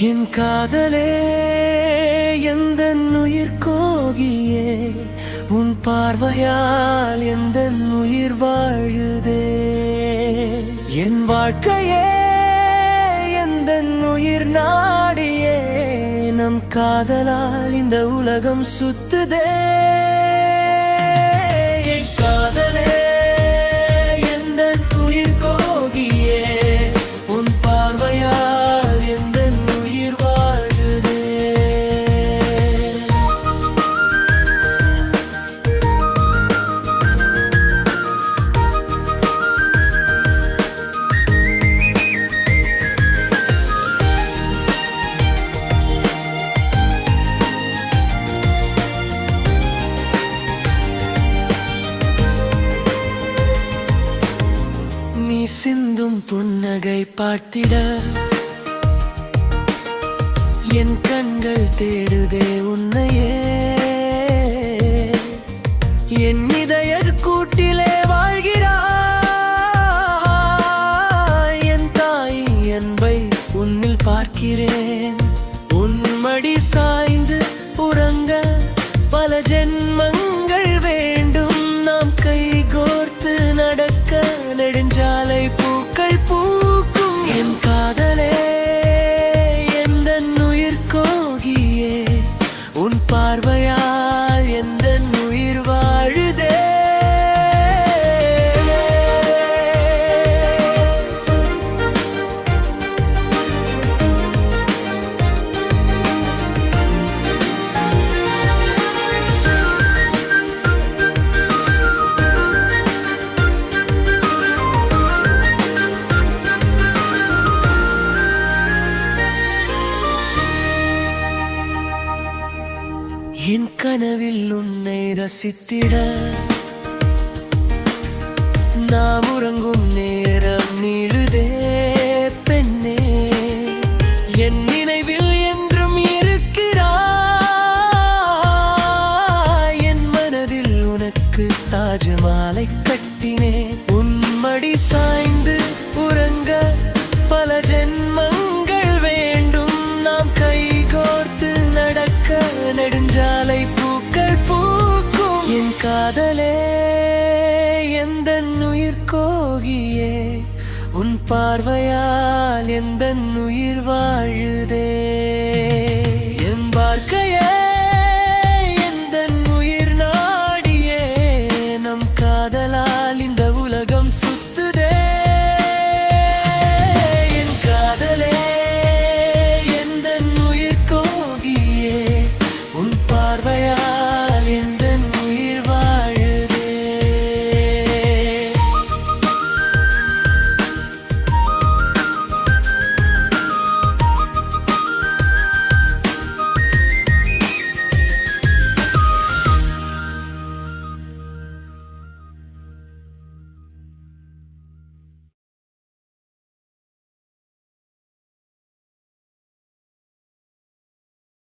என் காதலே எந்தன் உயிர் கோகியே, உன் பார்வையால் எந்தன் உயிர் வாழுதே. என் வாழ்க்கையே எந்தன் உயிர் நாடியே, நம் காதலால் இந்த உலகம் சுத்துதே. என் காதலே எந்தன் உயிர் கோகியே, உன் பார்வையால் எந்தன் உயிர் வாழுதே. நீ சிந்தும் புன்னகை பார்த்திட என் கண்கள் தேடுதே உன்னையே. என் இதய கூட்டிலே வாழ்கிறாய், என் தாய் அன்பை உன்னில் பார்க்கிறேன். உன் மடி சாய்ந்து உறங்க பல ஜென்மங்கள் வேண்டும். நாம் கை கோர்த்து நடக்க நெடுஞ்சாலை பூக்கள் பூக்கும். என் காதலே எந்தன் உயிர் கோகியே, உன் பார்வையால் எந்தன் உயிர் வாழுதே. என் கனவில் உன்னை ரசித்திட நாம் உறங்கும் நேரம் நீளுதே பெண்ணே. என் நினைவில் என்றும் இருக்கிறாய், என் மனதில் உனக்கு தாஜ்மஹாலை கட்டினேன். உன் மடி சாய்ந்து உறங்க பல ஜென்மங்கள் வேண்டும். நாம் கை கோர்த்து நடக்க நெடுஞ்சாலை பூக்கள் பூக்கும். என் காதலே எந்தன் உயிர் கோகியே, உன் பார்வையால் எந்தன் உயிர் வாழுதே.